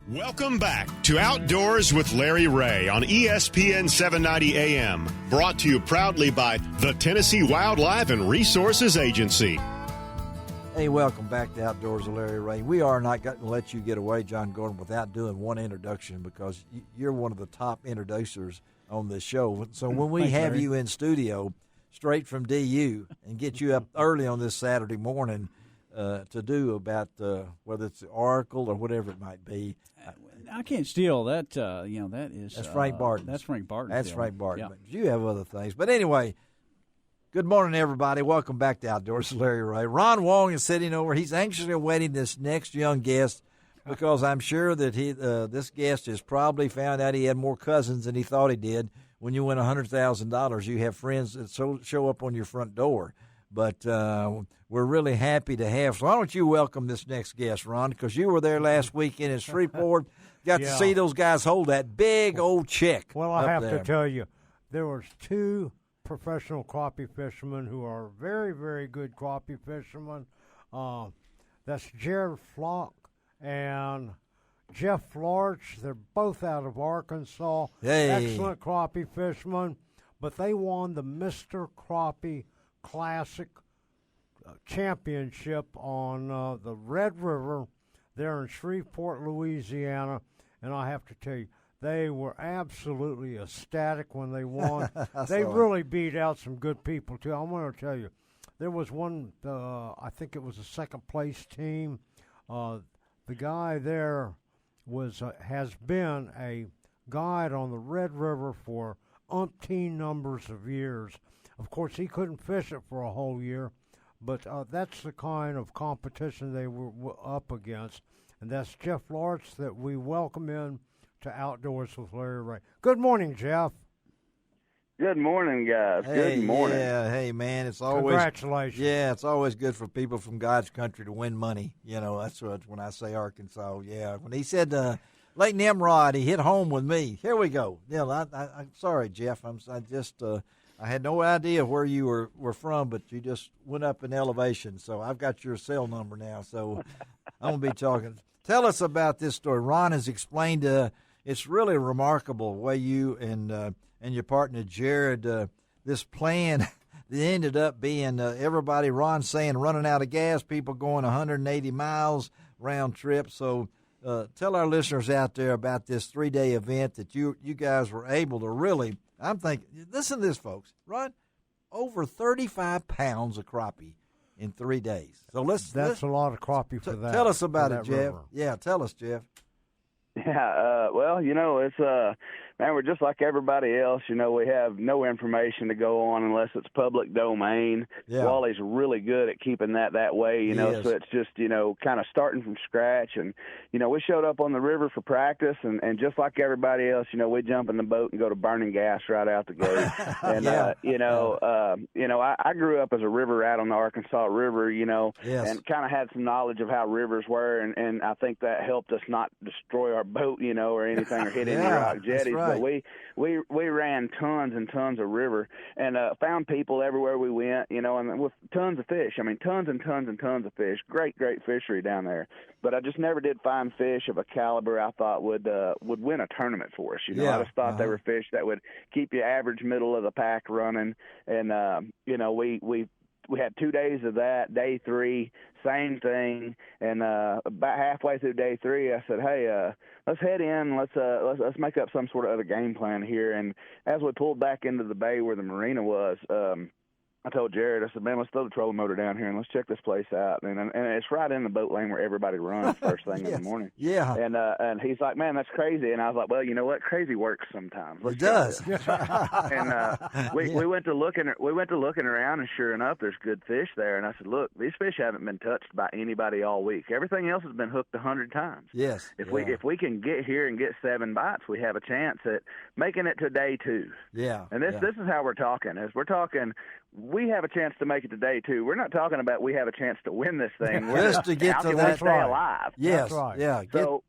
Welcome back to Outdoors with Larry Ray on ESPN 790 AM, brought to you proudly by the Tennessee Wildlife and Resources Agency. Hey, welcome back to Outdoors with Larry Ray. We are not going to let you get away, John Gordon, without doing one introduction because you're one of the top introducers on this show. So when we have you in studio straight from DU and get you up early on this Saturday morning to do about whether it's the Oracle or whatever it might be. I can't steal that. That's Frank Barton. That's Frank Barton. That's Frank Barton. Yeah. But you have other things. But anyway, good morning, everybody. Welcome back to Outdoors with Larry Ray. Ron Wong is sitting over. He's anxiously awaiting this next young guest because I'm sure that this guest has probably found out he had more cousins than he thought he did. When you win $100,000, you have friends that show up on your front door. But we're really happy to have. So why don't you welcome this next guest, Ron, because you were there last weekend in Shreveport. Got to see those guys hold that big old check. Well, I have to tell you, there was two professional crappie fishermen who are very, very good crappie fishermen. That's Jared Flock and Jeff Larch. They're both out of Arkansas. Hey. Excellent crappie fishermen. But they won the Mr. Crappie Classic Championship on the Red River there in Shreveport, Louisiana. And I have to tell you, they were absolutely ecstatic when they won. They really beat out some good people, too. I'm going to tell you, there was one, I think it was a second-place team. The guy there has been a guide on the Red River for umpteen numbers of years. Of course, he couldn't fish it for a whole year, but that's the kind of competition they were up against. And that's Jeff Larch that we welcome in to Outdoors with Larry Ray. Good morning, Jeff. Good morning, guys. Hey, good morning. Yeah, hey, man, it's always Congratulations. Yeah, it's always good for people from God's country to win money. You know, that's what when I say Arkansas. Yeah, when he said Lake Nimrod, he hit home with me. Here we go. Yeah, I'm sorry, Jeff. I had no idea where you were from, but you just went up in elevation. So I've got your cell number now. So I'm gonna be talking. Tell us about this story. Ron has explained. It's really remarkable the way you and your partner Jared, this plan that ended up being everybody. Ron saying running out of gas, people going 180 miles round trip. So tell our listeners out there about this 3-day event that you guys were able to really. I'm thinking. Listen to this, folks. Ron, over 35 pounds of crappie in 3 days. So that's a lot of crappie for that. Tell us about it, Jeff. River. Yeah, tell us, Jeff. Yeah, well, it's man, we're just like everybody else. We have no information to go on unless it's public domain. Yeah. Wally's really good at keeping that way, so it's just, kind of starting from scratch. And, we showed up on the river for practice, and just like everybody else, we jump in the boat and go to burning gas right out the gate. And, I grew up as a river rat on the Arkansas River, Yes. and kind of had some knowledge of how rivers were, and I think that helped us not destroy our boat, or anything, or hit any rock jetties. Right. But we ran tons and tons of river and found people everywhere we went, and with tons of fish. I mean, tons and tons and tons of fish. Great fishery down there. But I just never did find fish of a caliber I thought would win a tournament for us. I just thought they were fish that would keep you average middle of the pack running. And we had 2 days of that. Day 3, same thing. And about halfway through day 3, I said, "Hey, let's head in. Let's make up some sort of other game plan here." And as we pulled back into the bay where the marina was, I told Jared, I said, "Man, let's throw the trolling motor down here and let's check this place out." And it's right in the boat lane where everybody runs first thing in the morning. Yeah. And he's like, "Man, that's crazy." And I was like, "Well, you know what? Crazy works sometimes." It does. And we went to looking around, and sure enough, there's good fish there. And I said, "Look, these fish haven't been touched by anybody all week. Everything else has been hooked 100 times. Yes. If we can get here and get 7 bites, we have a chance at making it to day 2. Yeah. And this is how we're talking. We have a chance to make it to day 2. We're not talking about we have a chance to win this thing. We're Just to get how to can that we stay alive. Yes. That's right. Yeah. So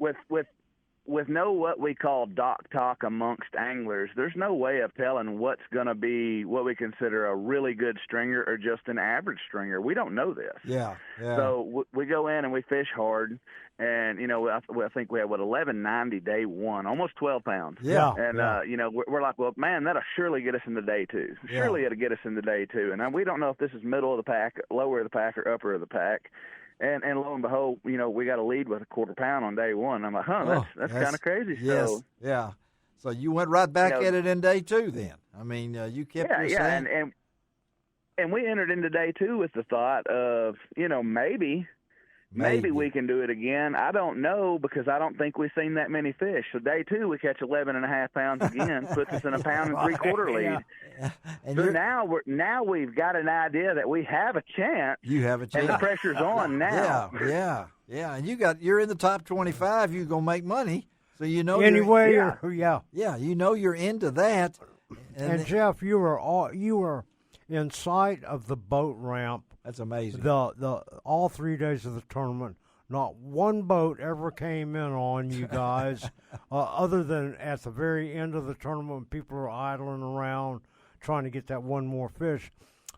with no what we call dock talk amongst anglers, there's no way of telling what's going to be what we consider a really good stringer or just an average stringer. We don't know this. Yeah. So we go in and we fish hard, And, I think we had, 1190 day one, almost 12 pounds. Yeah. And, we're like, well, man, that'll surely get us into day two. Surely it'll get us into day two. And we don't know if this is middle of the pack, lower of the pack, or upper of the pack. And lo and behold, we got a lead with a quarter pound on day one. I'm like, that's kind of crazy. Yes. So, yeah. So you went right back at it in day two then. I mean, you kept your same. And we entered into day two with the thought of, maybe we can do it again. I don't know, because I don't think we've seen that many fish. So day two, we catch 11.5 pounds again, puts us in a 1.75 pound lead. Yeah. And so now we've got an idea that we have a chance. You have a chance. And the pressure's on now. Yeah. And you're in the top 25. You're gonna make money. So anyway. You're into that. And Jeff, you were in sight of the boat ramp. That's amazing. The all 3 days of the tournament, not one boat ever came in on you guys, other than at the very end of the tournament when people are idling around trying to get that one more fish.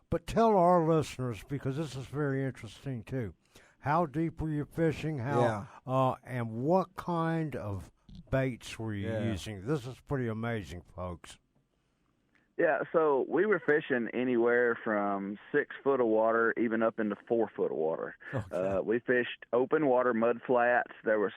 But tell our listeners, because this is very interesting too, how deep were you fishing? And what kind of baits were you using? This is pretty amazing, folks. Yeah, so we were fishing anywhere from 6 foot of water, even up into 4 foot of water. Okay. We fished open water, mud flats. There was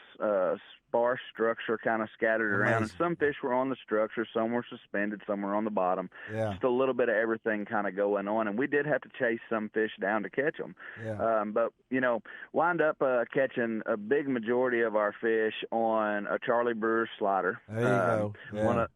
sparse structure kind of scattered around. And some fish were on the structure, some were suspended, some were on the bottom. Yeah. Just a little bit of everything kind of going on. And we did have to chase some fish down to catch them. Yeah. But, wind up catching a big majority of our fish on a Charlie Brewer slider. There you go. Yeah.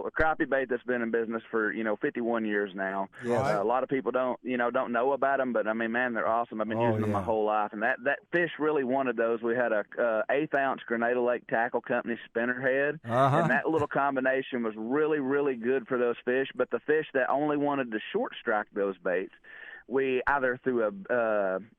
A crappie bait that's been in business for 51 years now. Yes. A lot of people don't know about them, but I mean, man, they're awesome. I've been using them my whole life, and that fish really wanted those. We had a 1/8 ounce Grenada Lake Tackle Company spinnerhead, and that little combination was really, really good for those fish. But the fish that only wanted to short strike those baits, we either threw a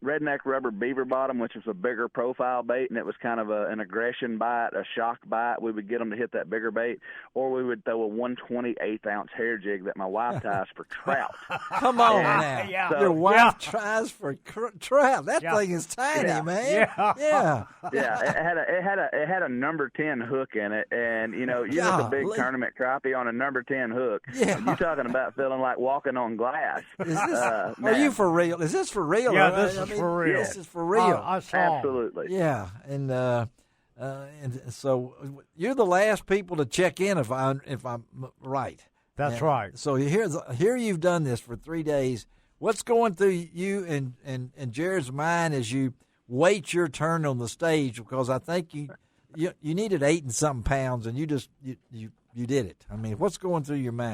redneck rubber beaver bottom, which was a bigger profile bait, and it was kind of an aggression bite, a shock bite. We would get them to hit that bigger bait, or we would throw a 1/28 ounce hair jig that my wife ties for trout. Come on now. Yeah. So, your wife tries for trout. That thing is tiny, man. Yeah. It had a number 10 hook in it, and you look a big tournament crappie on a number 10 hook. Yeah. You're talking about feeling like walking on glass. Is this, are you for real? Is this for real? Yeah, this is for real. This is for real. I saw. Absolutely. Yeah, and so you're the last people to check in if I'm right. That's right. So here you've done this for 3 days. What's going through you and Jared's mind as you wait your turn on the stage? Because I think you needed 8 and something pounds, and you did it. I mean, what's going through your mind?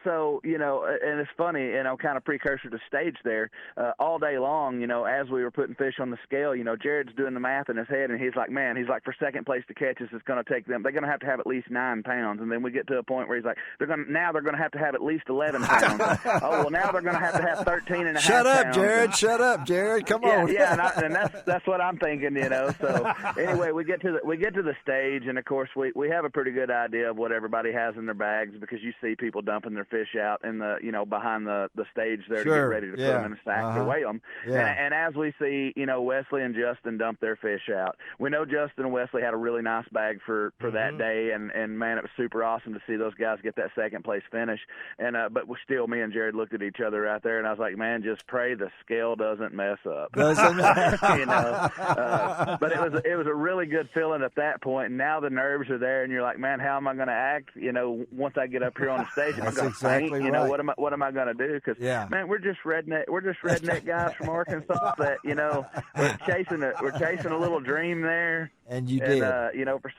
So, and it's funny, kind of precursor to stage there, all day long, as we were putting fish on the scale, Jared's doing the math in his head, and he's like, for second place to catch us, it's going to take them, they're going to have at least 9 pounds. And then we get to a point where he's like, they're going to have at least 11 pounds. Oh, well, now they're going to have 13 and a half pounds. Shut up, Jared. Come on. Yeah. And that's what I'm thinking, So anyway, we get to the stage, and of course we have a pretty good idea of what everybody has in their bags, because you see people dumping their fish out in the behind the stage there to get ready to put them in a sack to weigh them. Yeah. And as we see Wesley and Justin dump their fish out, we know Justin and Wesley had a really nice bag for that day, and man, it was super awesome to see those guys get that second place finish. And but still, me and Jared looked at each other out there, and I was like, man, just pray the scale doesn't mess up. But it was a really good feeling at that point, and now the nerves are there, and you're like, man, how am I going to act once I get on the stage? Am I going to faint? Right. What am I going to do? Because man, we're just redneck guys from Arkansas that we're chasing a little dream there. And you did. For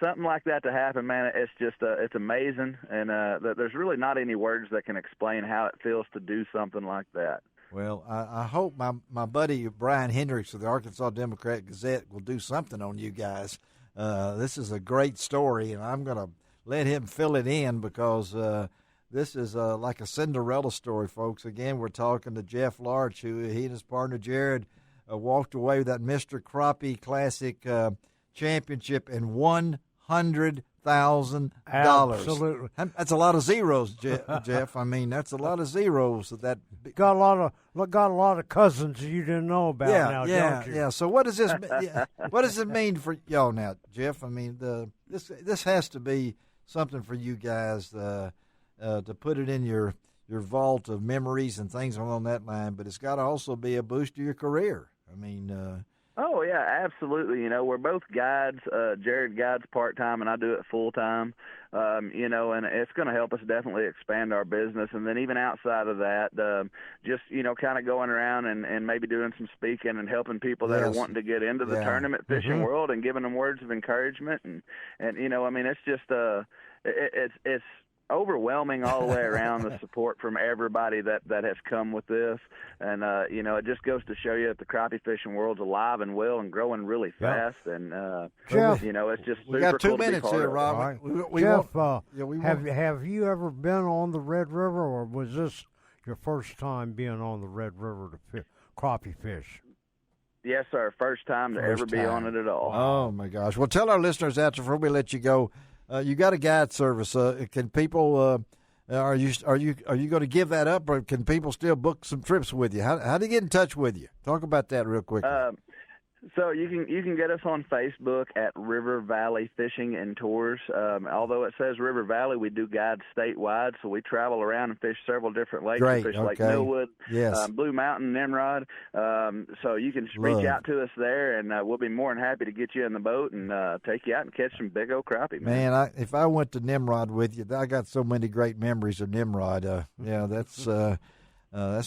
something like that to happen, man, it's just it's amazing, and there's really not any words that can explain how it feels to do something like that. Well, I hope my buddy Brian Hendricks of the Arkansas Democrat-Gazette will do something on you guys. This is a great story, and I'm going to let him fill it in, because this is like a Cinderella story, folks. Again, we're talking to Jeff Larch, who he and his partner Jared walked away with that Mr. Crappie Classic championship in Absolutely. That's a lot of zeros, Jeff. I mean, that's a lot of zeros. That got a lot of cousins you didn't know about now, don't you? Yeah. So what does this what does it mean for y'all now, Jeff? I mean, this has to be something for you guys to put it in your vault of memories and things along that line. But it's got to also be a boost to your career. I mean. Oh, yeah, absolutely. You know, we're both guides. Jared guides part-time, and I do it full-time. You know, and it's going to help us definitely expand our business. And then even outside of that, just, you know, kind of going around and maybe doing some speaking and helping people that are wanting to get into the tournament fishing world and giving them words of encouragement. And you know, I mean, it's just it's overwhelming all the way around, the support from everybody that has come with this. And you know, it just goes to show you that the crappie fishing world's alive and well and growing really fast. And Jeff, you know, it's just we super got 2 cool minutes here, Rob. Right. Jeff, have you ever been on the Red River, or was this your first time being on the Red River to crappie fish? Yes, sir. First time to ever be on it at all. Oh my gosh! Well, tell our listeners that before we let you go. You got a guide service. Can people? Are you going to give that up, or can people still book some trips with you? How do you get in touch with you? Talk about that real quick. So you can get us on Facebook at River Valley Fishing and Tours. Although it says River Valley, we do guides statewide, so we travel around and fish several different lakes. Great, We fish Lake Millwood, yes. Blue Mountain, Nimrod. So you can reach out to us there, and we'll be more than happy to get you in the boat and take you out and catch some big old crappie. Man, if I went to Nimrod with you, I got so many great memories of Nimrod. Yeah, that's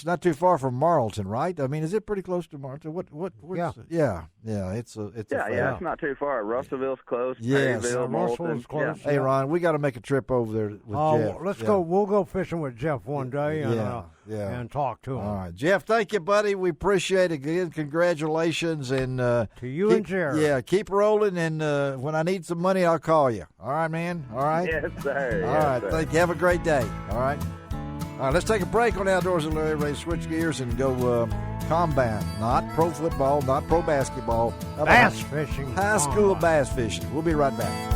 not too far from Marlton, right? I mean, is it pretty close to Marlton? Yeah. It's it's not too far. Russellville's close. Yes, Russellville's close. Yeah. Hey, Ron, we got to make a trip over there with Jeff. Let's go. We'll go fishing with Jeff one day and talk to him. All right, Jeff. Thank you, buddy. We appreciate it. Again, congratulations, and to you and Jared. Yeah, keep rolling. And when I need some money, I'll call you. All right, man. All right. Yes, sir. All right. Sir. Thank you. Have a great day. All right. All right, let's take a break on Outdoors with Larry Ray. Switch gears and go combat, not pro football, not pro basketball. Bass fishing. High school bass fishing. We'll be right back.